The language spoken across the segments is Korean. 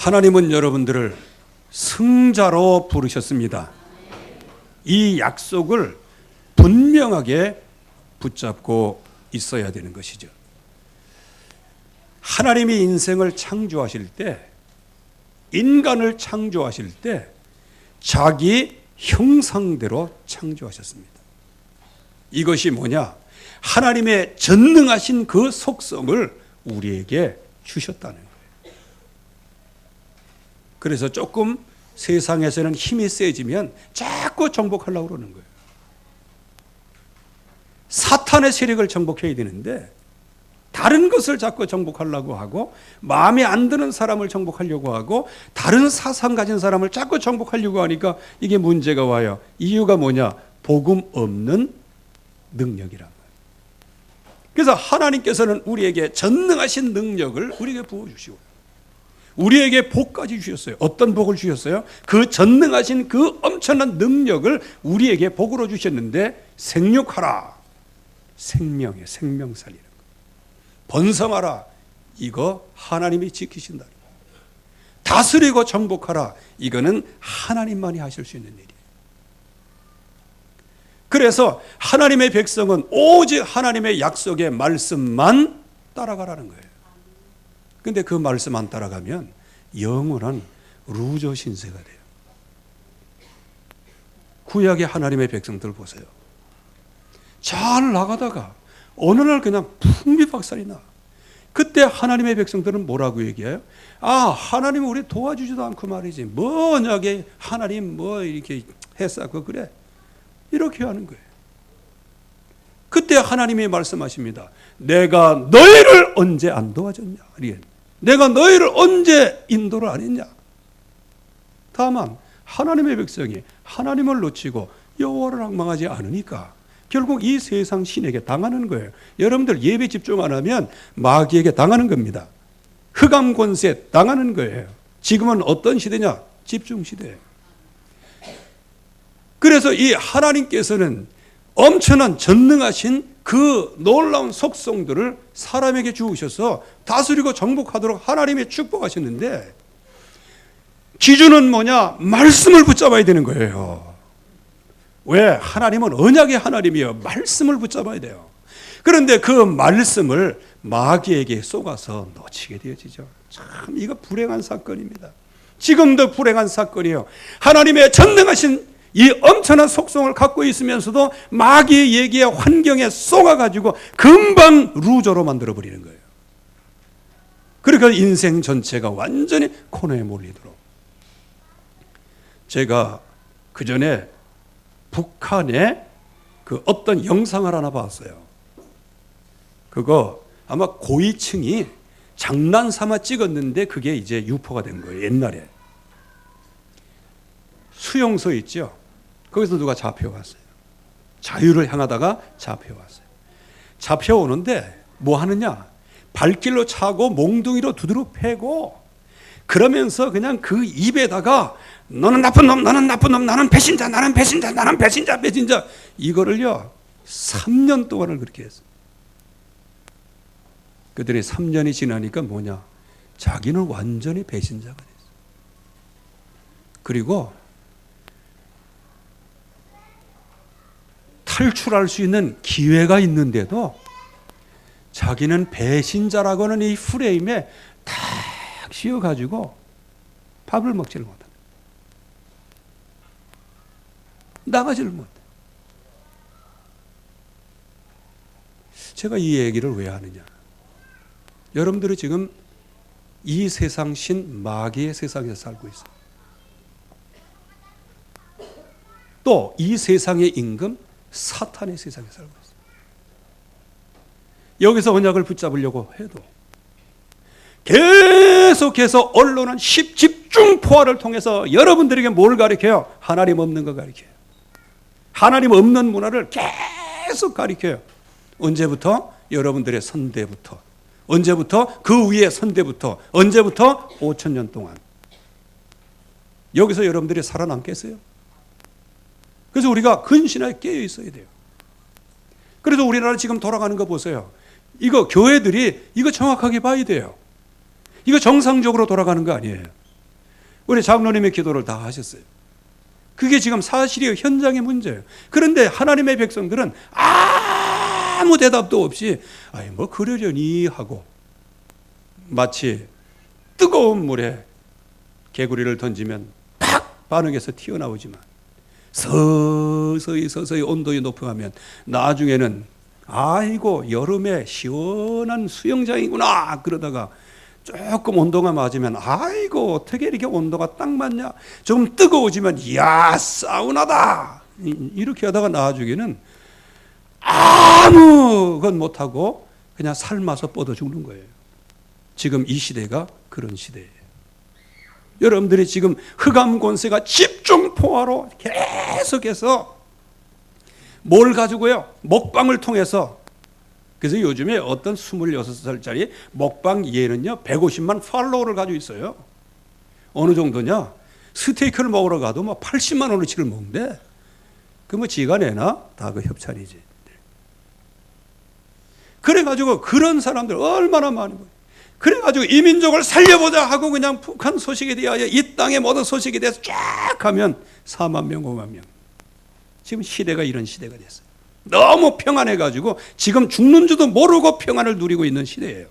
하나님은 여러분들을 승자로 부르셨습니다. 이 약속을 분명하게 붙잡고 있어야 되는 것이죠. 하나님이 인생을 창조하실 때, 인간을 창조하실 때 자기 형상대로 창조하셨습니다. 이것이 뭐냐? 하나님의 전능하신 그 속성을 우리에게 주셨다는 거예요. 그래서 조금 세상에서는 힘이 세지면 자꾸 정복하려고 그러는 거예요. 사탄의 세력을 정복해야 되는데 다른 것을 자꾸 정복하려고 하고, 마음에 안 드는 사람을 정복하려고 하고, 다른 사상 가진 사람을 자꾸 정복하려고 하니까 이게 문제가 와요. 이유가 뭐냐? 복음 없는 능력이란 말이에요. 그래서 하나님께서는 우리에게 전능하신 능력을 우리에게 부어주시고 우리에게 복까지 주셨어요. 어떤 복을 주셨어요? 그 전능하신 그 엄청난 능력을 우리에게 복으로 주셨는데, 생육하라, 생명의 생명살리는 거, 번성하라, 이거 하나님이 지키신다. 다스리고 정복하라, 이거는 하나님만이 하실 수 있는 일이에요. 그래서 하나님의 백성은 오직 하나님의 약속의 말씀만 따라가라는 거예요. 근데 그 말씀 안 따라가면 영원한 루저 신세가 돼요. 구약의 하나님의 백성들 보세요. 잘 나가다가 어느 날 그냥 풍비박산이 나. 그때 하나님의 백성들은 뭐라고 얘기해요? 아, 하나님 우리 도와주지도 않고 말이지. 뭐냐게 하나님 뭐 이렇게 했었고 그래. 이렇게 하는 거예요. 그때 하나님이 말씀하십니다. 내가 너희를 언제 안 도와줬냐? 내가 너희를 언제 인도를 안 했냐? 다만 하나님의 백성이 하나님을 놓치고 여호와를 앙망하지 않으니까 결국 이 세상 신에게 당하는 거예요. 여러분들 예배 집중 안 하면 마귀에게 당하는 겁니다. 흑암 권세 당하는 거예요. 지금은 어떤 시대냐? 집중 시대예요. 그래서 이 하나님께서는 엄청난 전능하신 그 놀라운 속성들을 사람에게 주우셔서 다스리고 정복하도록 하나님이 축복하셨는데, 기준은 뭐냐? 말씀을 붙잡아야 되는 거예요. 왜? 하나님은 언약의 하나님이요. 말씀을 붙잡아야 돼요. 그런데 그 말씀을 마귀에게 쏘가서 놓치게 되어지죠. 참 이거 불행한 사건입니다. 지금도 불행한 사건이에요. 하나님의 전능하신 이 엄청난 속성을 갖고 있으면서도 마귀의 얘기에 환경에 쏘가가지고 금방 루저로 만들어버리는 거예요. 그러니까 인생 전체가 완전히 코너에 몰리도록. 제가 그 전에 북한에 그 어떤 영상을 하나 봤어요. 그거 아마 고위층이 장난삼아 찍었는데 그게 이제 유포가 된 거예요. 옛날에 수용소 있죠. 거기서 누가 잡혀왔어요. 자유를 향하다가 잡혀왔어요. 잡혀오는데 뭐 하느냐? 발길로 차고 몽둥이로 두드러 패고, 그러면서 그냥 그 입에다가 너는 나쁜 놈, 너는 나쁜 놈, 나는 배신자, 나는 배신자, 나는 배신자, 배신자, 이거를요 3년 동안을 그렇게 했어요. 그들이 3년이 지나니까 뭐냐? 자기는 완전히 배신자가 됐어요. 그리고 탈출할 수 있는 기회가 있는데도 자기는 배신자라고 하는 이 프레임에 탁 씌워가지고 밥을 먹지를 못한다. 나가지를 못해. 제가 이 얘기를 왜 하느냐? 여러분들이 지금 이 세상 신 마귀의 세상에서 살고 있어요. 또 이 세상의 임금 사탄의 세상에 살고 있어요. 여기서 언약을 붙잡으려고 해도 계속해서 언론은 집중 포화를 통해서 여러분들에게 뭘 가르쳐요? 하나님 없는 거 가르쳐요. 하나님 없는 문화를 계속 가르쳐요. 언제부터? 여러분들의 선대부터. 언제부터? 그 위의 선대부터. 언제부터? 5,000년 동안. 여기서 여러분들이 살아남겠어요? 그래서 우리가 근신하게 깨어 있어야 돼요. 그래서 우리나라 지금 돌아가는 거 보세요. 이거 교회들이 이거 정확하게 봐야 돼요. 이거 정상적으로 돌아가는 거 아니에요. 우리 장로님의 기도를 다 하셨어요. 그게 지금 사실이에요. 현장의 문제예요. 그런데 하나님의 백성들은 아무 대답도 없이 아이 뭐 그러려니 하고 마치 뜨거운 물에 개구리를 던지면 팍 반응해서 튀어나오지만 서서히 온도가 높아가면 나중에는 아이고 여름에 시원한 수영장이구나 그러다가 조금 온도가 맞으면 아이고 어떻게 이렇게 온도가 딱 맞냐, 좀 뜨거워지면 이야 사우나다 이렇게 하다가 나중에는 아무것 못하고 그냥 삶아서 뻗어 죽는 거예요. 지금 이 시대가 그런 시대예요. 여러분들이 지금 흑암 권세가 집중포화로 계속해서 뭘 가지고요? 먹방을 통해서. 그래서 요즘에 어떤 26살짜리 먹방 예는요 150만 팔로워를 가지고 있어요. 어느 정도냐? 스테이크를 먹으러 가도 뭐 80만 원어치를 먹는데 그 뭐 지가 내나? 다 그 협찬이지. 그래가지고 그런 사람들 얼마나 많은 거예요. 그래가지고 이민족을 살려보자 하고 그냥 북한 소식에 대하여 이 땅의 모든 소식에 대해서 쫙 하면 4만 명, 5만 명. 지금 시대가 이런 시대가 됐어요. 너무 평안해가지고 지금 죽는 줄도 모르고 평안을 누리고 있는 시대예요.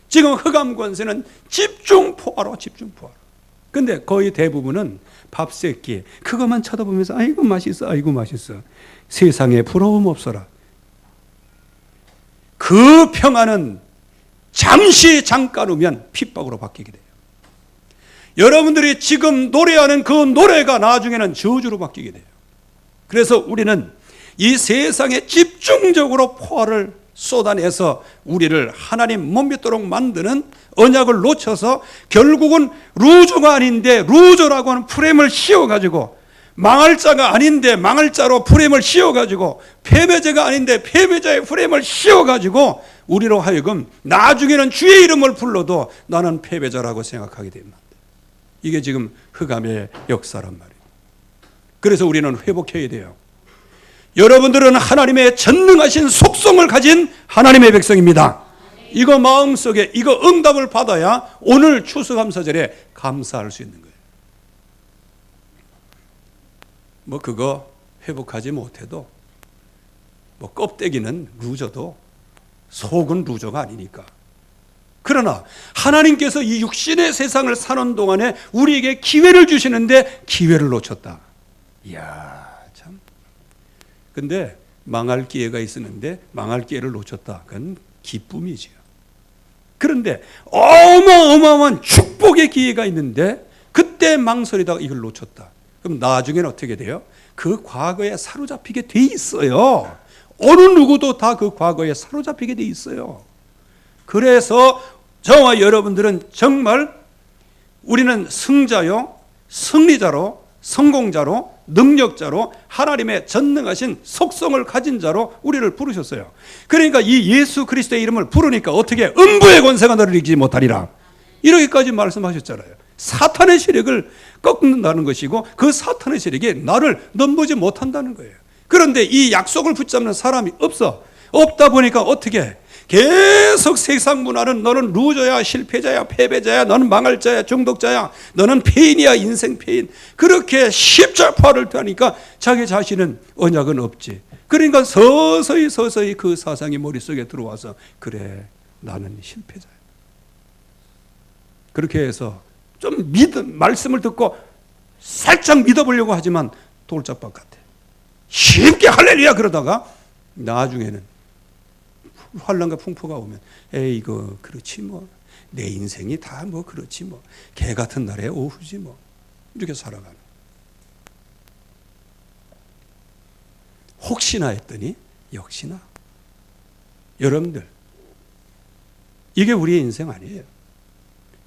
지금 흑암 권세는 집중포화로. 근데 거의 대부분은 밥 세끼 그것만 쳐다보면서 아이고 맛있어, 아이고 맛있어. 세상에 부러움 없어라. 그 평안은 잠시 잠깐 후면 핍박으로 바뀌게 돼요. 여러분들이 지금 노래하는 그 노래가 나중에는 저주로 바뀌게 돼요. 그래서 우리는 이 세상에 집중적으로 포화를 쏟아내서 우리를 하나님 못 믿도록 만드는 언약을 놓쳐서 결국은 루저가 아닌데 루저라고 하는 프레임을 씌워가지고, 망할 자가 아닌데 망할 자로 프레임을 씌워가지고, 패배자가 아닌데 패배자의 프레임을 씌워가지고 우리로 하여금 나중에는 주의 이름을 불러도 나는 패배자라고 생각하게 됩니다. 이게 지금 흑암의 역사란 말이에요. 그래서 우리는 회복해야 돼요. 여러분들은 하나님의 전능하신 속성을 가진 하나님의 백성입니다. 이거 마음속에 이거 응답을 받아야 오늘 추수감사절에 감사할 수 있는 거예요. 뭐 그거 회복하지 못해도 뭐 껍데기는 루저도 속은 루저가 아니니까. 그러나 하나님께서 이 육신의 세상을 사는 동안에 우리에게 기회를 주시는데 기회를 놓쳤다. 이야 참. 근데 망할 기회가 있었는데 망할 기회를 놓쳤다. 그건 기쁨이지요. 그런데 어마어마한 축복의 기회가 있는데 그때 망설이다가 이걸 놓쳤다. 그럼 나중에는 어떻게 돼요? 그 과거에 사로잡히게 돼 있어요. 어느 누구도 다 그 과거에 사로잡히게 돼 있어요. 그래서 저와 여러분들은 정말 우리는 승자요, 승리자로, 성공자로, 능력자로, 하나님의 전능하신 속성을 가진 자로 우리를 부르셨어요. 그러니까 이 예수 그리스도의 이름을 부르니까 어떻게 음부의 권세가 너를 이기지 못하리라 이렇게까지 말씀하셨잖아요. 사탄의 세력을 꺾는다는 것이고 그 사탄의 세력이 나를 넘보지 못한다는 거예요. 그런데 이 약속을 붙잡는 사람이 없다 보니까 어떻게 계속 세상 문화는 너는 루저야, 실패자야, 패배자야, 너는 망할 자야, 중독자야, 너는 폐인이야, 인생 폐인. 그렇게 십자파를 하니까 자기 자신은 언약은 없지. 그러니까 서서히 그 사상이 머릿속에 들어와서 그래 나는 실패자야. 그렇게 해서 좀 말씀을 듣고 살짝 믿어보려고 하지만 돌짝밭 같아. 쉽게 할렐루야 그러다가 나중에는 환란과 풍포가 오면 에이 이거 그렇지 뭐 내 인생이 다 뭐 그렇지 뭐 개 같은 날의 오후지 뭐 이렇게 살아가는. 혹시나 했더니 역시나. 여러분들 이게 우리의 인생 아니에요.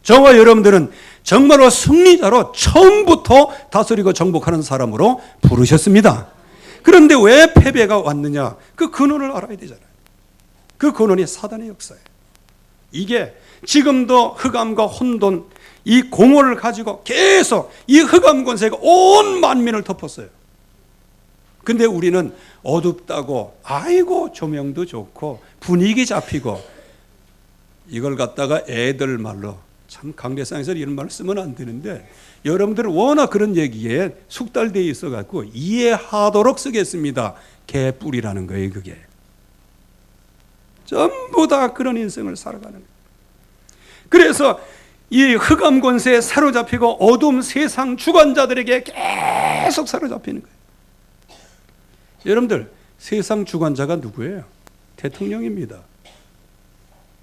저와 여러분들은 정말로 승리자로 처음부터 다스리고 정복하는 사람으로 부르셨습니다. 그런데 왜 패배가 왔느냐? 그 근원을 알아야 되잖아요. 그 근원이 사단의 역사예요. 이게 지금도 흑암과 혼돈, 이 공허를 가지고 계속 이 흑암 권세가 온 만민을 덮었어요. 근데 우리는 어둡다고 아이고 조명도 좋고 분위기 잡히고 이걸 갖다가 애들 말로 참 강대상에서 이런 말을 쓰면 안 되는데 여러분들은 워낙 그런 얘기에 숙달되어 있어갖고 이해하도록 쓰겠습니다. 개뿔이라는 거예요. 그게 전부 다 그런 인생을 살아가는 거예요. 그래서 이 흑암 권세에 사로잡히고 어둠 세상 주관자들에게 계속 사로잡히는 거예요. 여러분들 세상 주관자가 누구예요? 대통령입니다.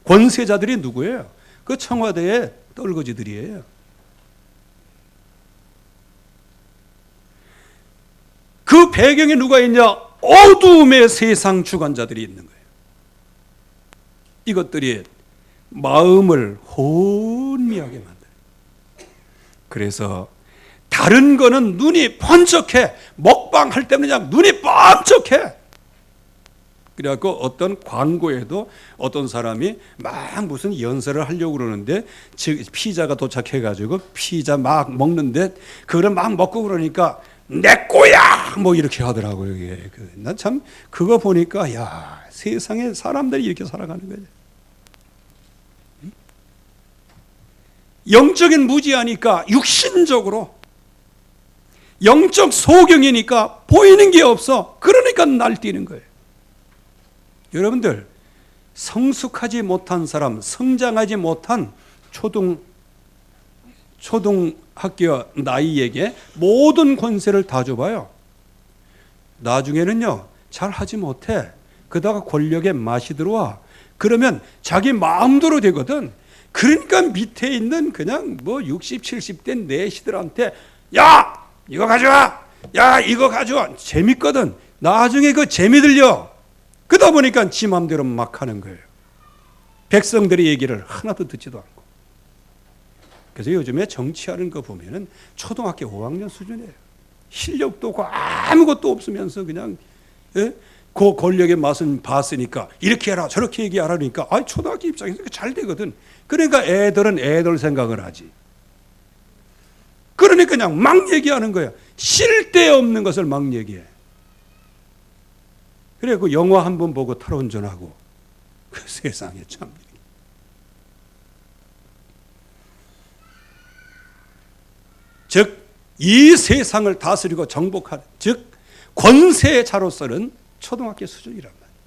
권세자들이 누구예요? 그 청와대의 떨거지들이에요. 그 배경에 누가 있냐? 어둠의 세상 주관자들이 있는 거예요. 이것들이 마음을 혼미하게 만들어요. 그래서 다른 거는 눈이 번쩍해. 먹방할 때는 그냥 눈이 번쩍해. 그래갖고 어떤 광고에도 어떤 사람이 막 무슨 연설을 하려고 그러는데 피자가 도착해가지고 피자 막 먹는데 그걸 막 먹고 그러니까 내 거야! 뭐 이렇게 하더라고요. 난 참 그거 보니까 야, 세상에 사람들이 이렇게 살아가는 거죠. 영적인 무지하니까 육신적으로, 영적 소경이니까 보이는 게 없어. 그러니까 날뛰는 거예요. 여러분들 성숙하지 못한 사람, 성장하지 못한 초등학교 나이에게 모든 권세를 다 줘봐요. 나중에는요 잘 하지 못해. 그러다가 권력에 맛이 들어와. 그러면 자기 마음대로 되거든. 그러니까 밑에 있는 그냥 뭐 60, 70대 내시들한테 야 이거 가져와, 야 이거 가져와. 재밌거든. 나중에 그 재미 들려. 그러다 보니까 지 마음대로 막 하는 거예요. 백성들의 얘기를 하나도 듣지도 않고. 그래서 요즘에 정치하는 거 보면은 초등학교 5학년 수준이에요. 실력도 없고 아무것도 없으면서 그냥 그 권력의 맛은 봤으니까 이렇게 해라 저렇게 얘기하라니까 초등학교 입장에서 잘 되거든. 그러니까 애들은 애들 생각을 하지. 그러니까 그냥 막 얘기하는 거야. 쓸데없는 것을 막 얘기해. 그래 그 영화 한 번 보고 탈원전하고 그 세상에 참. 즉 이 세상을 다스리고 정복하는, 즉 권세의 자로서는 초등학교 수준이란 말이에요.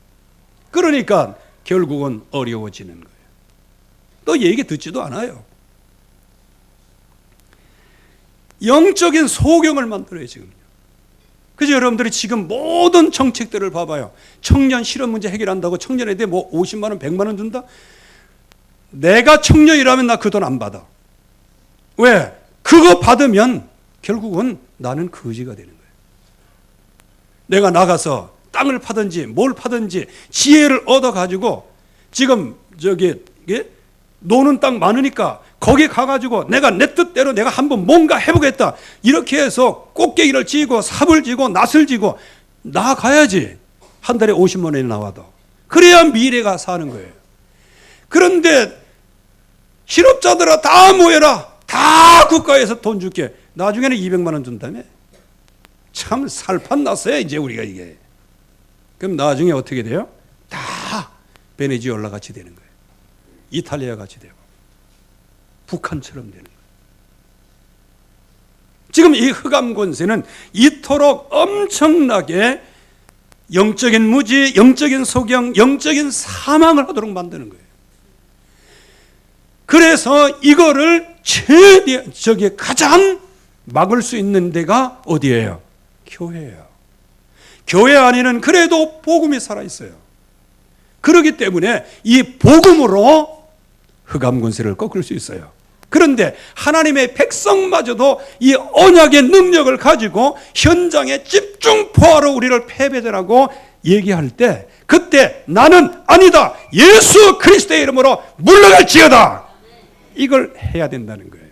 그러니까 결국은 어려워지는 거예요. 또 얘기 듣지도 않아요. 영적인 소경을 만들어요 지금. 그래서 여러분들이 지금 모든 정책들을 봐봐요. 청년 실업 문제 해결한다고 청년에게 뭐 50만 원, 100만 원 준다? 내가 청년이라면 나 그 돈 안 받아. 왜? 그거 받으면 결국은 나는 거지가 되는 거예요. 내가 나가서 땅을 파든지 뭘 파든지 지혜를 얻어가지고 지금 노는 땅 많으니까 거기 가가지고 내가 내 뜻대로 내가 한번 뭔가 해보겠다. 이렇게 해서 꽃게기를 지고 삽을 지고 낫을 지고 나가야지. 한 달에 50만 원이 나와도. 그래야 미래가 사는 거예요. 그런데 실업자들아 다 모여라. 다 국가에서 돈 줄게. 나중에는 200만 원 준다며. 참 살판 났어요 이제 우리가 이게. 그럼 나중에 어떻게 돼요? 다 베네수엘라 같이 되는 거예요. 이탈리아 같이 되고 북한처럼 되는 거예요. 지금 이 흑암 권세는 이토록 엄청나게 영적인 무지, 영적인 소경, 영적인 사망을 하도록 만드는 거예요. 그래서 이거를 가장 막을 수 있는 데가 어디예요? 교회예요. 교회 안에는 그래도 복음이 살아있어요. 그렇기 때문에 이 복음으로 흑암 권세를 꺾을 수 있어요. 그런데 하나님의 백성마저도 이 언약의 능력을 가지고 현장에 집중 포화로 우리를 패배자라고 얘기할 때 그때 나는 아니다. 예수 그리스도의 이름으로 물러갈지어다. 이걸 해야 된다는 거예요.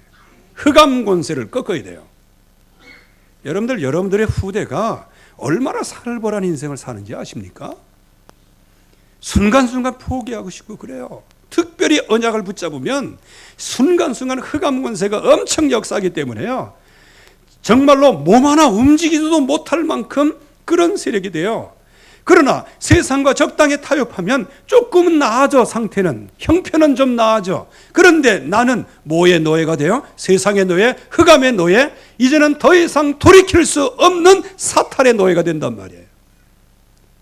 흑암 권세를 꺾어야 돼요. 여러분들의 후대가 얼마나 살벌한 인생을 사는지 아십니까? 순간순간 포기하고 싶고 그래요. 특별히 언약을 붙잡으면 순간순간 흑암 권세가 엄청 역사하기 때문에요. 정말로 몸 하나 움직이지도 못할 만큼 그런 세력이 돼요. 그러나 세상과 적당히 타협하면 조금은 나아져. 상태는, 형편은 좀 나아져. 그런데 나는 뭐의 노예가 돼요? 세상의 노예, 흑암의 노예, 이제는 더 이상 돌이킬 수 없는 사탄의 노예가 된단 말이에요.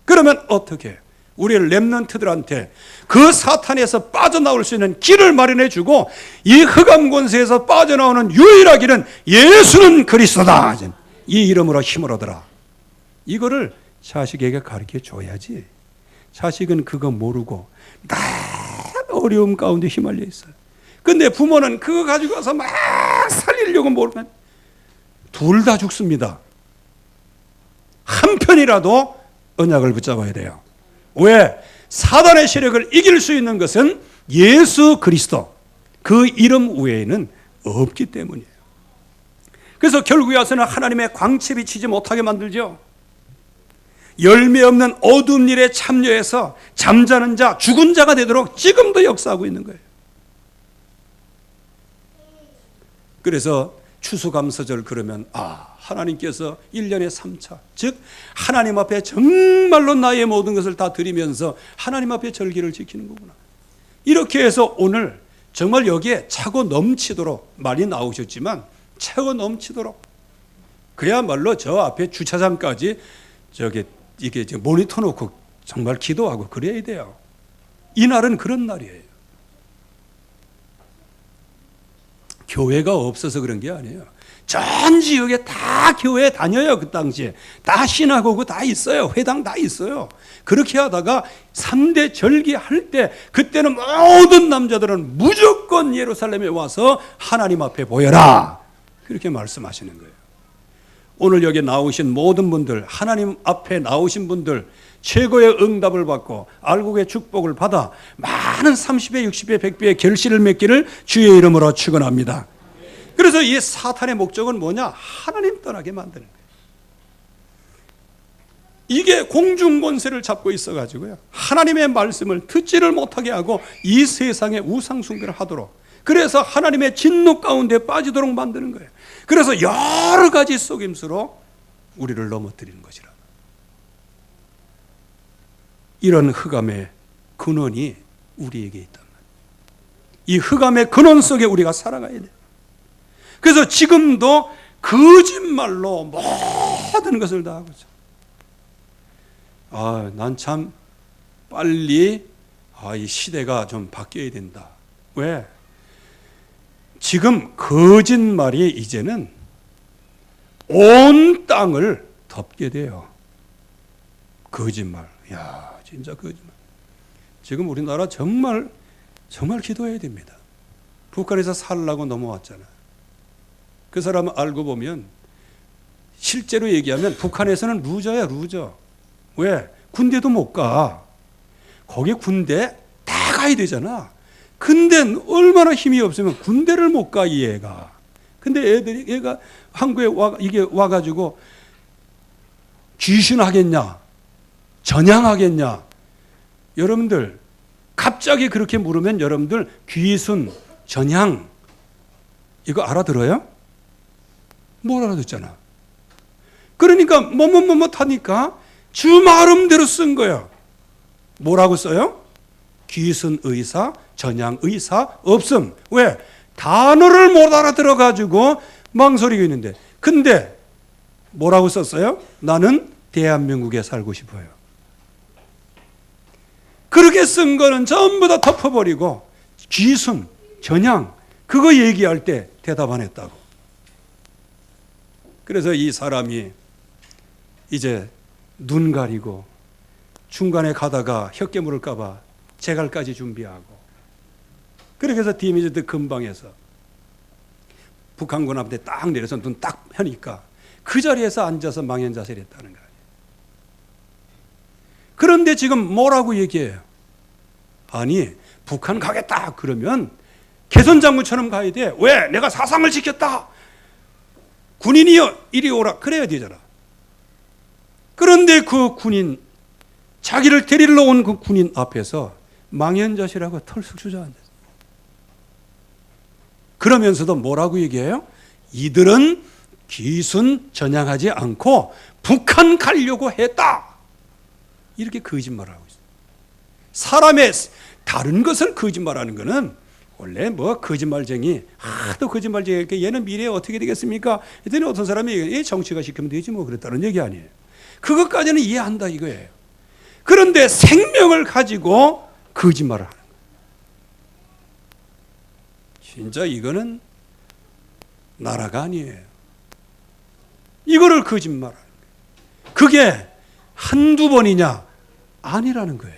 그러면 어떻게 해요? 우리 렘넌트들한테 그 사탄에서 빠져나올 수 있는 길을 마련해 주고, 이 흑암 권세에서 빠져나오는 유일한 길은 예수는 그리스도다, 이 이름으로 힘을 얻어라. 이거를 자식에게 가르쳐 줘야지. 자식은 그거 모르고 다 어려움 가운데 휘말려 있어요. 근데 부모는 그거 가지고 와서 막 살리려고 모르면 둘 다 죽습니다. 한편이라도 언약을 붙잡아야 돼요. 왜? 사단의 세력을 이길 수 있는 것은 예수 그리스도, 그 이름 외에는 없기 때문이에요. 그래서 결국에 와서는 하나님의 광채 비치지 못하게 만들죠. 열매 없는 어두운 일에 참여해서 잠자는 자, 죽은 자가 되도록 지금도 역사하고 있는 거예요. 그래서 추수감사절 그러면 하나님께서 1년에 3차, 즉 하나님 앞에 정말로 나의 모든 것을 다 드리면서 하나님 앞에 절기를 지키는 거구나. 이렇게 해서 오늘 정말 여기에 차고 넘치도록, 많이 나오셨지만 차고 넘치도록, 그야말로 저 앞에 주차장까지 이게 모니터 놓고 정말 기도하고 그래야 돼요. 이날은 그런 날이에요. 교회가 없어서 그런 게 아니에요. 전 지역에 다 교회 다녀요. 그 당시에 다 시나고그 다 있어요. 회당 다 있어요. 그렇게 하다가 3대 절기 할 때, 그때는 모든 남자들은 무조건 예루살렘에 와서 하나님 앞에 보여라, 그렇게 말씀하시는 거예요. 오늘 여기 나오신 모든 분들, 하나님 앞에 나오신 분들, 최고의 응답을 받고 알곡의 축복을 받아 많은 30배, 60배, 100배의 결실을 맺기를 주의 이름으로 축원합니다. 그래서 이 사탄의 목적은 뭐냐? 하나님 떠나게 만드는 거예요. 이게 공중권세를 잡고 있어가지고요, 하나님의 말씀을 듣지를 못하게 하고 이 세상에 우상 숭배를 하도록, 그래서 하나님의 진노 가운데 빠지도록 만드는 거예요. 그래서 여러 가지 속임수로 우리를 넘어뜨리는 것이라. 이런 흑암의 근원이 우리에게 있단 말이에요. 이 흑암의 근원 속에 우리가 살아가야 돼요. 그래서 지금도 거짓말로 모든 것을 다 하고 있어요. 난 참 빨리 이 시대가 좀 바뀌어야 된다. 왜? 지금 거짓말이 이제는 온 땅을 덮게 돼요. 거짓말. 진짜 거짓말. 지금 우리나라 정말 기도해야 됩니다. 북한에서 살라고 넘어왔잖아요. 그 사람 알고 보면 실제로 얘기하면 북한에서는 루저야, 루저. 왜? 군대도 못 가. 거기 군대 다 가야 되잖아. 근데 얼마나 힘이 없으면 군대를 못 가, 이 애가. 근데 얘가 한국에 와가지고 귀신하겠냐? 전향하겠냐? 여러분들, 갑자기 그렇게 물으면 여러분들 귀순, 전향, 이거 알아들어요? 못 알아듣잖아. 그러니까 하니까 주 마음대로 쓴 거예요. 뭐라고 써요? 귀순 의사, 전향 의사 없음. 왜? 단어를 못 알아들어가지고 망설이고 있는데. 근데 뭐라고 썼어요? 나는 대한민국에 살고 싶어요. 그렇게 쓴 거는 전부 다 덮어버리고 귀순, 전향, 그거 얘기할 때 대답 안 했다고. 그래서 이 사람이 이제 눈 가리고 중간에 가다가 혀깨 물을까 봐 재갈까지 준비하고, 그렇게 해서 디미즈드 근방에서 북한군 앞에 딱 내려서 눈 딱 펴니까 그 자리에서 앉아서 망연자세를 했다는 거예요. 그런데 지금 뭐라고 얘기해요? 아니, 북한 가겠다 그러면 개선장군처럼 가야 돼. 왜? 내가 사상을 지켰다. 군인이여 이리 오라 그래야 되잖아. 그런데 그 군인, 자기를 데리러 온 그 군인 앞에서 망연자실하고 털썩 주저앉았어요. 그러면서도 뭐라고 얘기해요? 이들은 귀순 전향하지 않고 북한 가려고 했다. 이렇게 거짓말을 하고 있어요. 사람의 다른 것을 거짓말하는 것은 원래 뭐 거짓말쟁이, 하도 거짓말쟁이, 얘는 미래에 어떻게 되겠습니까? 했더니 어떤 사람이 정치가 시키면 되지 뭐 그랬다는 얘기 아니에요. 그것까지는 이해한다 이거예요. 그런데 생명을 가지고 거짓말을 하는 거예요. 진짜 이거는 나라가 아니에요. 이거를 거짓말하는 거예요. 그게 한두 번이냐? 아니라는 거예요.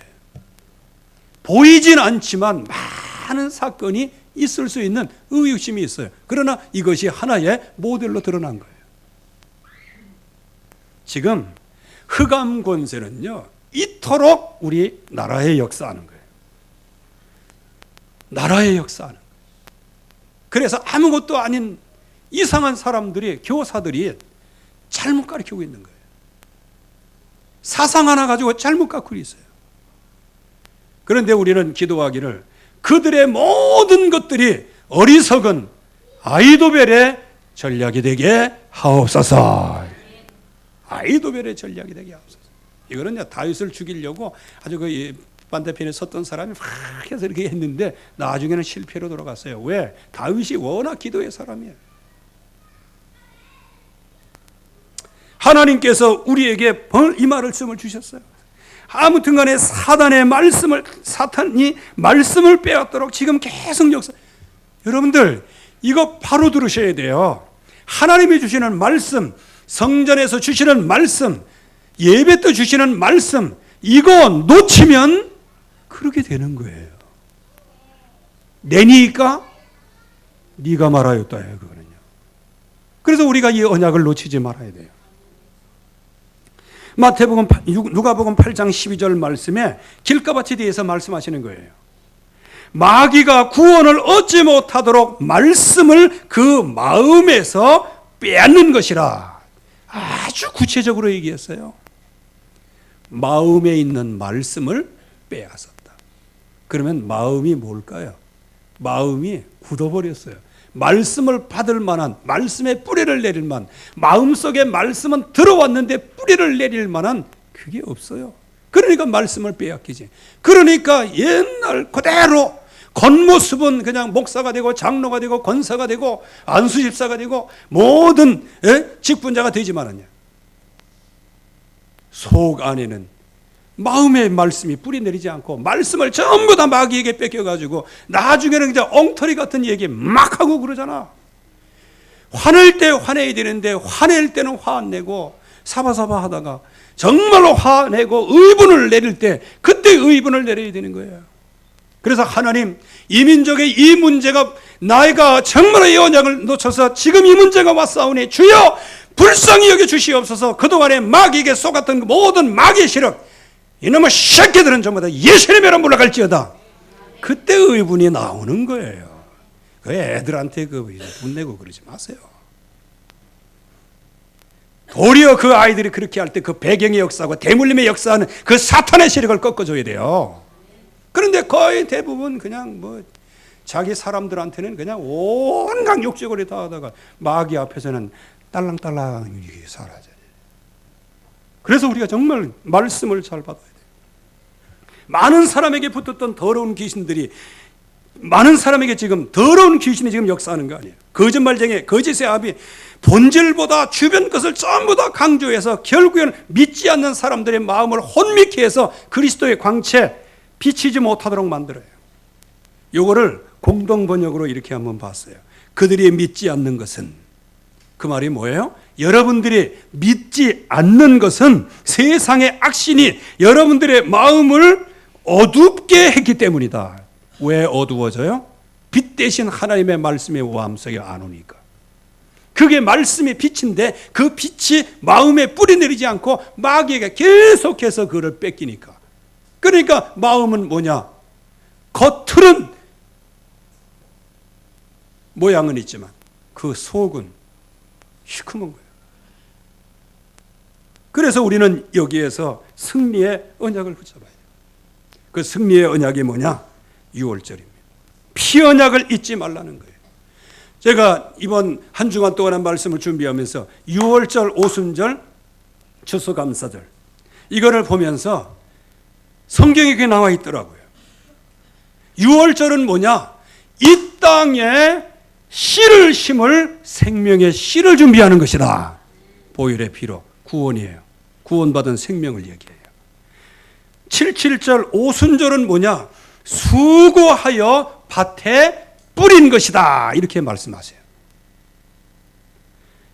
보이진 않지만 많은 사건이 있을 수 있는 의혹심이 있어요. 그러나 이것이 하나의 모델로 드러난 거예요. 지금 흑암 권세는요, 이토록 우리 나라에 역사하는 거예요. 나라에 역사하는 거예요. 그래서 아무것도 아닌 이상한 사람들이, 교사들이 잘못 가르치고 있는 거예요. 사상 하나 가지고 잘못 가르치고 있어요. 그런데 우리는 기도하기를 그들의 모든 것들이 어리석은 아이도벨의 전략이 되게 하옵소서. 아이도벨의 전략이 되게 하옵소서. 이거는 다윗을 죽이려고 아주 그 반대편에 섰던 사람이 막 해서 이렇게 했는데 나중에는 실패로 돌아갔어요. 왜? 다윗이 워낙 기도의 사람이에요. 하나님께서 우리에게 이 말씀을 주셨어요. 아무튼 간에 사탄이 말씀을 빼앗도록 지금 계속 역사. 여러분들 이거 바로 들으셔야 돼요. 하나님이 주시는 말씀, 성전에서 주시는 말씀, 예배 때 주시는 말씀, 이거 놓치면 그렇게 되는 거예요. 내니까 네가 말하였다예요. 그거는요. 그래서 우리가 이 언약을 놓치지 말아야 돼요. 마태복음, 누가복음 8장 12절 말씀에 길가밭에 대해서 말씀하시는 거예요. 마귀가 구원을 얻지 못하도록 말씀을 그 마음에서 빼앗는 것이라. 아주 구체적으로 얘기했어요. 마음에 있는 말씀을 빼앗았다. 그러면 마음이 뭘까요? 마음이 굳어버렸어요. 말씀을 받을 만한, 말씀의 뿌리를 내릴 만한, 마음속에 말씀은 들어왔는데 뿌리를 내릴 만한 그게 없어요. 그러니까 말씀을 빼앗기지. 그러니까 옛날 그대로 겉모습은 그냥 목사가 되고 장로가 되고 권사가 되고 안수집사가 되고 모든 직분자가 되지만은요, 속 안에는 마음의 말씀이 뿌리 내리지 않고 말씀을 전부 다 마귀에게 뺏겨가지고 나중에는 그냥 엉터리 같은 얘기 막 하고 그러잖아. 화낼 때 화내야 되는데 화낼 때는 화 안 내고 사바사바 하다가 정말로 화내고 의분을 내릴 때 그때 의분을 내려야 되는 거예요. 그래서 하나님, 이 민족의 이 문제가 나이가 정말로 이 언약을 놓쳐서 지금 이 문제가 왔사오니 주여 불쌍히 여겨 주시옵소서. 그동안에 마귀에게 속았던 모든 마귀의 시력, 이놈의 새끼들은 전부 다 예수님으로 물러갈지어다. 그때 의분이 나오는 거예요. 그 애들한테 분내고 그러지 마세요. 도리어 그 아이들이 그렇게 할 때 그 배경의 역사하고 대물림의 역사하는 그 사탄의 세력을 꺾어줘야 돼요. 그런데 거의 대부분 그냥 자기 사람들한테는 그냥 온갖 욕적을 다 하다가 마귀 앞에서는 딸랑딸랑 사라져요. 그래서 우리가 정말 말씀을 잘 받아야 돼요. 많은 사람에게 붙었던 더러운 귀신들이 많은 사람에게 지금 더러운 귀신이 지금 역사하는 거 아니에요. 거짓말쟁이, 거짓의 압이 본질보다 주변 것을 전부 다 강조해서 결국에는 믿지 않는 사람들의 마음을 혼미케 해서 그리스도의 광채 비치지 못하도록 만들어요. 요거를 공동 번역으로 이렇게 한번 봤어요. 그들이 믿지 않는 것은, 그 말이 뭐예요? 여러분들이 믿지 않는 것은 세상의 악신이 여러분들의 마음을 어둡게 했기 때문이다. 왜 어두워져요? 빛 대신 하나님의 말씀의 마음속에 안 오니까. 그게 말씀의 빛인데 그 빛이 마음에 뿌리 내리지 않고 마귀에게 계속해서 그를 뺏기니까. 그러니까 마음은 뭐냐? 겉은 모양은 있지만 그 속은 시커먼 거예요. 그래서 우리는 여기에서 승리의 언약을 붙잡아야 돼요. 그 승리의 언약이 뭐냐? 6월절입니다. 피 언약을 잊지 말라는 거예요. 제가 이번 한 주간 동안의 말씀을 준비하면서 6월절, 오순절, 추수감사절 이거를 보면서 성경에 그게 나와 있더라고요. 유월절은 뭐냐? 이 땅에 씨를 심을 생명의 씨를 준비하는 것이다. 보혈의 피로 구원이에요. 구원받은 생명을 얘기해요. 77절 오순절은 뭐냐? 수고하여 밭에 뿌린 것이다. 이렇게 말씀하세요.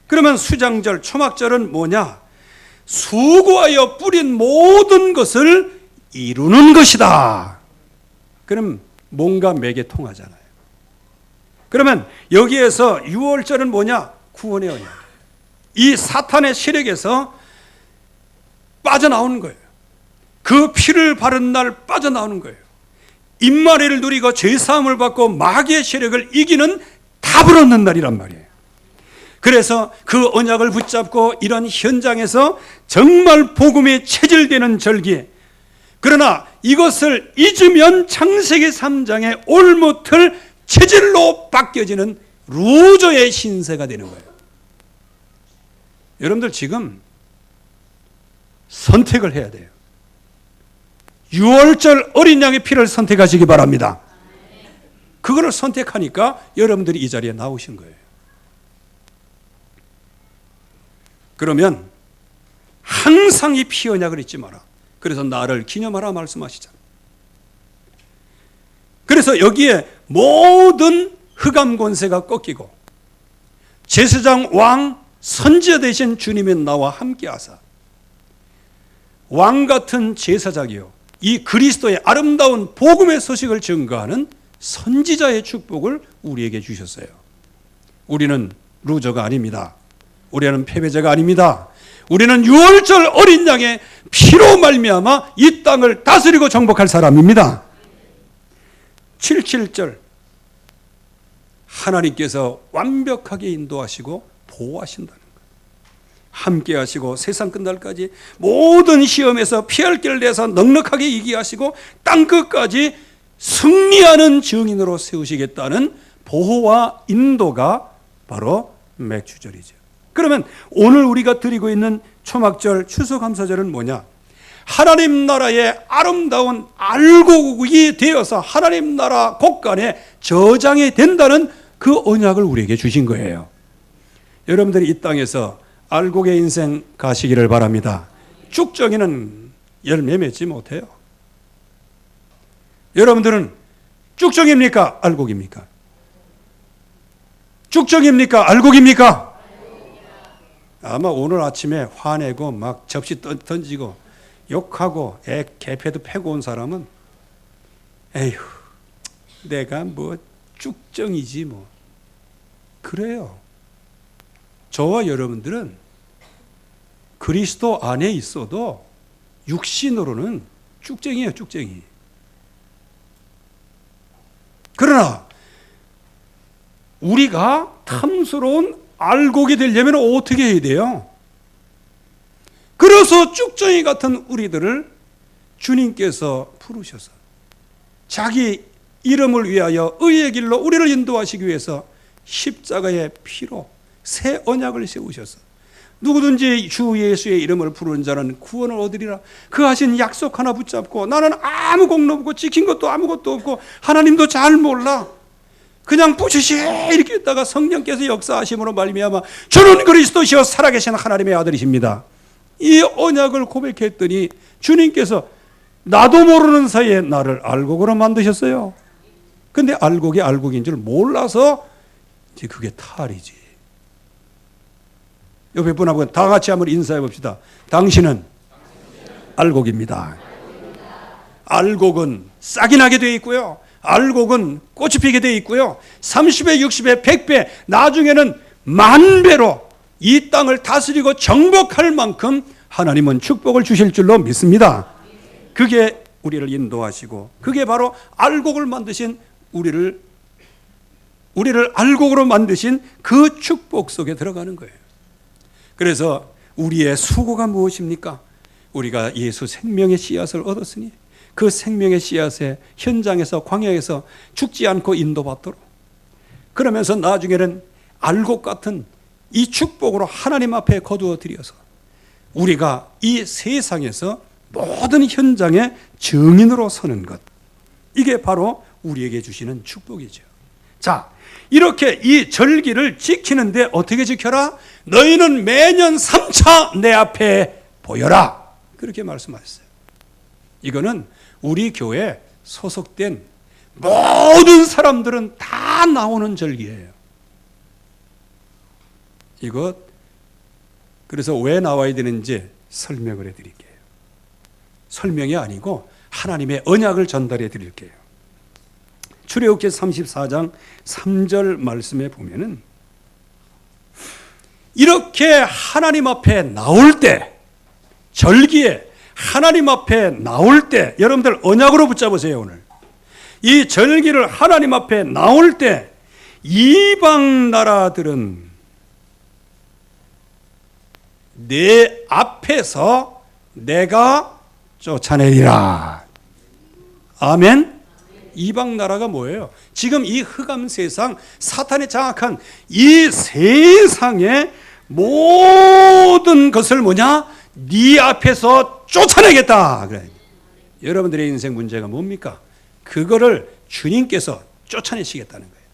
그러면 수장절, 초막절은 뭐냐? 수고하여 뿌린 모든 것을 이루는 것이다. 그럼 뭔가 맥에 통하잖아요. 그러면 여기에서 유월절은 뭐냐? 구원의 언약. 이 사탄의 세력에서 빠져나오는 거예요. 그 피를 바른 날 빠져나오는 거예요. 임마리를 누리고 죄사함을 받고 마귀의 세력을 이기는 답을 얻는 날이란 말이에요. 그래서 그 언약을 붙잡고 이런 현장에서 정말 복음이 체질되는 절기에, 그러나 이것을 잊으면 창세기 3장의 올무틀 체질로 바뀌어지는 루저의 신세가 되는 거예요. 여러분들 지금 선택을 해야 돼요. 6월절 어린 양의 피를 선택하시기 바랍니다. 그거를 선택하니까 여러분들이 이 자리에 나오신 거예요. 그러면 항상 이 피 언약을 잊지 마라. 그래서 나를 기념하라 말씀하시잖아요. 그래서 여기에 모든 흑암 권세가 꺾이고 제사장 왕 선지자 되신 주님이 나와 함께 하사 왕 같은 제사장이요 이 그리스도의 아름다운 복음의 소식을 증거하는 선지자의 축복을 우리에게 주셨어요. 우리는 루저가 아닙니다. 우리는 패배자가 아닙니다. 우리는 유월절 어린 양의 피로 말미암아 이 땅을 다스리고 정복할 사람입니다. 77절 하나님께서 완벽하게 인도하시고 보호하신다는 거예요. 함께 하시고 세상 끝날까지 모든 시험에서 피할 길을 내서 넉넉하게 이기게 하시고 땅끝까지 승리하는 증인으로 세우시겠다는 보호와 인도가 바로 맥주절이죠. 그러면 오늘 우리가 드리고 있는 초막절 추수감사절은 뭐냐? 하나님 나라의 아름다운 알곡이 되어서 하나님 나라 곳간에 저장이 된다는 그 언약을 우리에게 주신 거예요. 여러분들이 이 땅에서 알곡의 인생 가시기를 바랍니다. 쭉정이는 열매 맺지 못해요. 여러분들은 쭉정입니까? 알곡입니까? 쭉정입니까? 알곡입니까? 아마 오늘 아침에 화내고 막 접시 던지고 욕하고 개패도 패고 온 사람은 에휴 내가 뭐 쭉정이지 뭐 그래요. 저와 여러분들은 그리스도 안에 있어도 육신으로는 쭉정이에요. 쭉정이. 그러나 우리가 탐스러운 알곡이 되려면 어떻게 해야 돼요? 그래서 쭉정이 같은 우리들을 주님께서 부르셔서 자기 이름을 위하여 의의 길로 우리를 인도하시기 위해서 십자가의 피로 새 언약을 세우셔서 누구든지 주 예수의 이름을 부르는 자는 구원을 얻으리라 그 하신 약속 하나 붙잡고 나는 아무 공로 없고 지킨 것도 아무것도 없고 하나님도 잘 몰라 그냥 부시시 이렇게 있다가 성령께서 역사하심으로 말미암아 주는 그리스도시여 살아계신 하나님의 아들이십니다. 이 언약을 고백했더니 주님께서 나도 모르는 사이에 나를 알곡으로 만드셨어요. 근데 알곡이 알곡인 줄 몰라서 이제 그게 탈이지. 옆에 분하고 다 같이 한번 인사해 봅시다. 당신은 알곡입니다. 알곡은 싹이 나게 되어 있고요. 알곡은 꽃이 피게 되어 있고요. 30배, 60배, 100배, 나중에는 만배로 이 땅을 다스리고 정복할 만큼 하나님은 축복을 주실 줄로 믿습니다. 그게 우리를 인도하시고 그게 바로 알곡을 만드신 우리를 알곡으로 만드신 그 축복 속에 들어가는 거예요. 그래서 우리의 수고가 무엇입니까? 우리가 예수 생명의 씨앗을 얻었으니 그 생명의 씨앗의 현장에서 광야에서 죽지 않고 인도받도록 그러면서 나중에는 알곡 같은 이 축복으로 하나님 앞에 거두어 드려서 우리가 이 세상에서 모든 현장의 증인으로 서는 것. 이게 바로 우리에게 주시는 축복이죠. 자, 이렇게 이 절기를 지키는데 어떻게 지켜라? 너희는 매년 3차 내 앞에 보여라. 그렇게 말씀하셨어요. 이거는 우리 교회에 소속된 모든 사람들은 다 나오는 절기예요. 이것, 그래서 왜 나와야 되는지 설명을 해드릴게요. 설명이 아니고 하나님의 언약을 전달해 드릴게요. 출애굽기 34장 3절 말씀에 보면은 이렇게 하나님 앞에 나올 때, 절기에 하나님 앞에 나올 때, 여러분들 언약으로 붙잡으세요. 오늘 이 절기를 하나님 앞에 나올 때 이방 나라들은 내 앞에서 내가 쫓아내리라. 아멘. 이방 나라가 뭐예요? 지금 이 흑암 세상, 사탄이 장악한 이 세상의 모든 것을 뭐냐? 네 앞에서 쫓아내겠다. 그래. 여러분들의 인생 문제가 뭡니까? 그거를 주님께서 쫓아내시겠다는 거예요.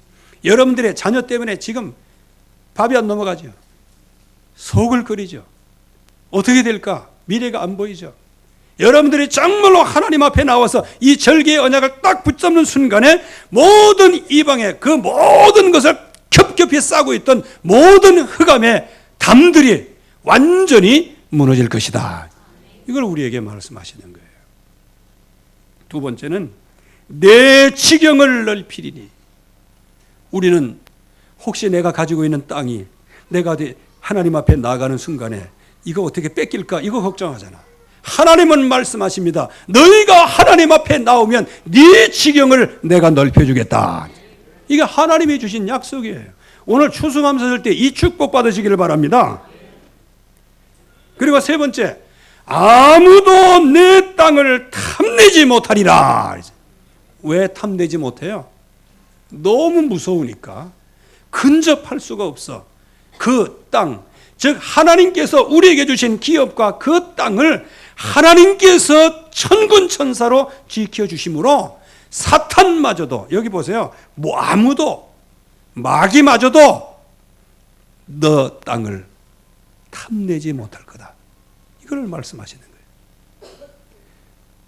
여러분들의 자녀 때문에 지금 밥이 안 넘어가죠. 속을 끓이죠. 어떻게 될까? 미래가 안 보이죠. 여러분들이 정말로 하나님 앞에 나와서 이 절기의 언약을 딱 붙잡는 순간에 모든 이방의 그 모든 것을 겹겹이 싸고 있던 모든 흑암의 담들이 완전히 무너질 것이다. 이걸 우리에게 말씀하시는 거예요. 두 번째는 내 지경을 넓히리니. 우리는 혹시 내가 가지고 있는 땅이 내가 하나님 앞에 나가는 순간에 이거 어떻게 뺏길까? 이거 걱정하잖아. 하나님은 말씀하십니다. 너희가 하나님 앞에 나오면 네 지경을 내가 넓혀주겠다. 이게 하나님이 주신 약속이에요. 오늘 추수감사 절 때 이 축복 받으시기를 바랍니다. 그리고 세 번째, 아무도 내 땅을 탐내지 못하리라. 왜 탐내지 못해요? 너무 무서우니까 근접할 수가 없어. 그 땅, 즉 하나님께서 우리에게 주신 기업과 그 땅을 하나님께서 천군천사로 지켜주심으로 사탄마저도, 여기 보세요, 뭐 아무도, 마귀마저도 너 땅을 탐내지 못할 거다. 이걸 말씀하시는 거예요.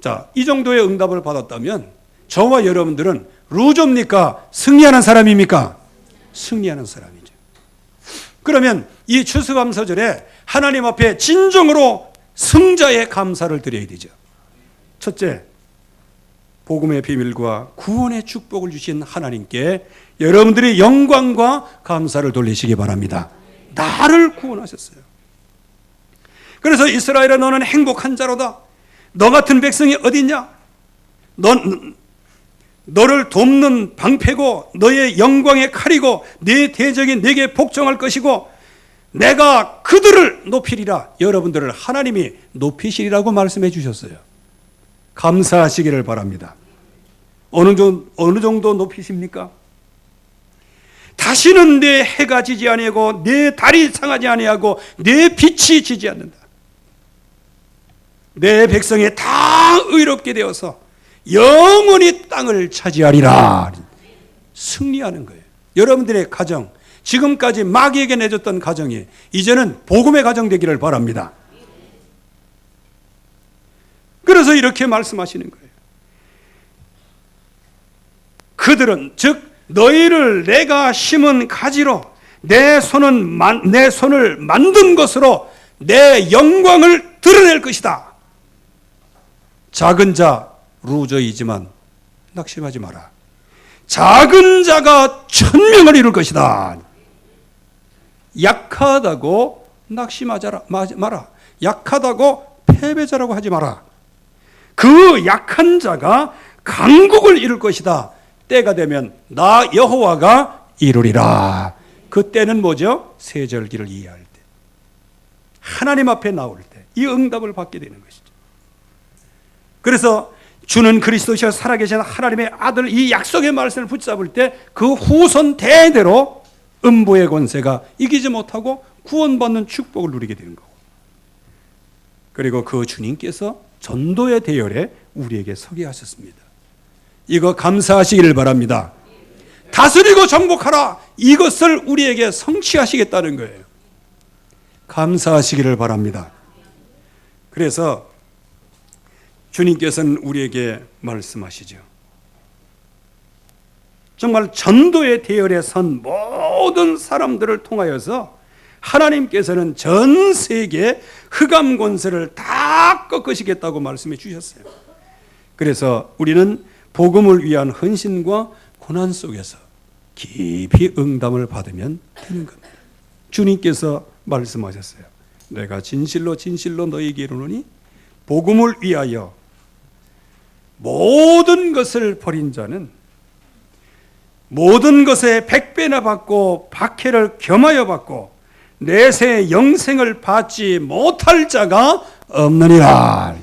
자, 이 정도의 응답을 받았다면 저와 여러분들은 루저입니까? 승리하는 사람입니까? 승리하는 사람이죠. 그러면 이 추수감사절에 하나님 앞에 진정으로 승자의 감사를 드려야 되죠. 첫째, 복음의 비밀과 구원의 축복을 주신 하나님께 여러분들이 영광과 감사를 돌리시기 바랍니다. 나를 구원하셨어요. 그래서 이스라엘아, 너는 행복한 자로다. 너 같은 백성이 어디 있냐? 너를 돕는 방패고 너의 영광의 칼이고 네 대적이 네게 복종할 것이고 내가 그들을 높이리라. 여러분들을 하나님이 높이시리라고 말씀해 주셨어요. 감사하시기를 바랍니다. 어느 정도 높이십니까? 다시는 내 해가 지지 아니하고 내 달이 상하지 아니하고 내 빛이 지지 않는다. 내 백성이 다 의롭게 되어서 영원히 땅을 차지하리라. 승리하는 거예요. 여러분들의 가정, 지금까지 마귀에게 내줬던 가정이 이제는 복음의 가정 되기를 바랍니다. 그래서 이렇게 말씀하시는 거예요. 그들은, 즉 너희를 내가 심은 가지로 내 손을 만든 것으로 내 영광을 드러낼 것이다. 작은 자 루저이지만 낙심하지 마라. 작은 자가 천명을 이룰 것이다. 약하다고 낙심하지 마라. 약하다고 패배자라고 하지 마라. 그 약한 자가 강국을 이룰 것이다. 때가 되면 나 여호와가 이루리라. 그때는 뭐죠? 세절기를 이해할 때, 하나님 앞에 나올 때 이 응답을 받게 되는 것이죠. 그래서 주는 그리스도시여 살아계신 하나님의 아들, 이 약속의 말씀을 붙잡을 때 그 후손 대대로 음부의 권세가 이기지 못하고 구원받는 축복을 누리게 되는 거고, 그리고 그 주님께서 전도의 대열에 우리에게 서게 하셨습니다. 이거 감사하시기를 바랍니다. 다스리고 정복하라. 이것을 우리에게 성취하시겠다는 거예요. 감사하시기를 바랍니다. 그래서 주님께서는 우리에게 말씀하시죠. 정말 전도의 대열에 선 모든 사람들을 통하여서 하나님께서는 전 세계 흑암 권세를 다 꺾으시겠다고 말씀해 주셨어요. 그래서 우리는 복음을 위한 헌신과 고난 속에서 깊이 응답을 받으면 되는 겁니다. 주님께서 말씀하셨어요. 내가 진실로 진실로 너희에게 이르노니 복음을 위하여 모든 것을 버린 자는 모든 것에 100배나 받고 박해를 겸하여 받고 내세 영생을 받지 못할 자가 없느니라.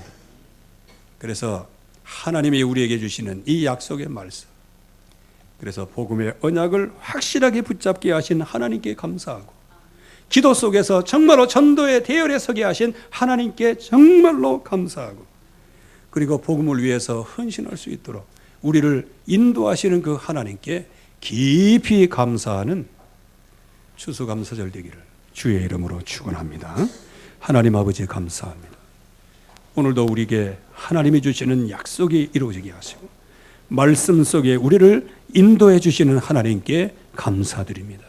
그래서 하나님이 우리에게 주시는 이 약속의 말씀, 그래서 복음의 언약을 확실하게 붙잡게 하신 하나님께 감사하고, 기도 속에서 정말로 전도의 대열에 서게 하신 하나님께 정말로 감사하고, 그리고 복음을 위해서 헌신할 수 있도록 우리를 인도하시는 그 하나님께 깊이 감사하는 추수감사절 되기를 주의 이름으로 축원합니다. 하나님 아버지 감사합니다. 오늘도 우리에게 하나님이 주시는 약속이 이루어지게 하시고 말씀 속에 우리를 인도해 주시는 하나님께 감사드립니다.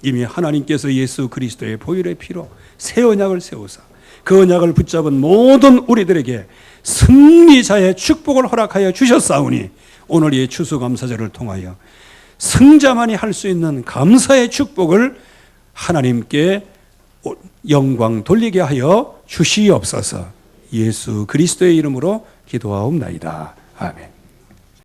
이미 하나님께서 예수 그리스도의 보혈의 피로 새 언약을 세우사 그 언약을 붙잡은 모든 우리들에게 승리자의 축복을 허락하여 주셨사오니 오늘 이 추수감사절을 통하여 승자만이 할 수 있는 감사의 축복을 하나님께 영광 돌리게 하여 주시옵소서. 예수 그리스도의 이름으로 기도하옵나이다. 아멘.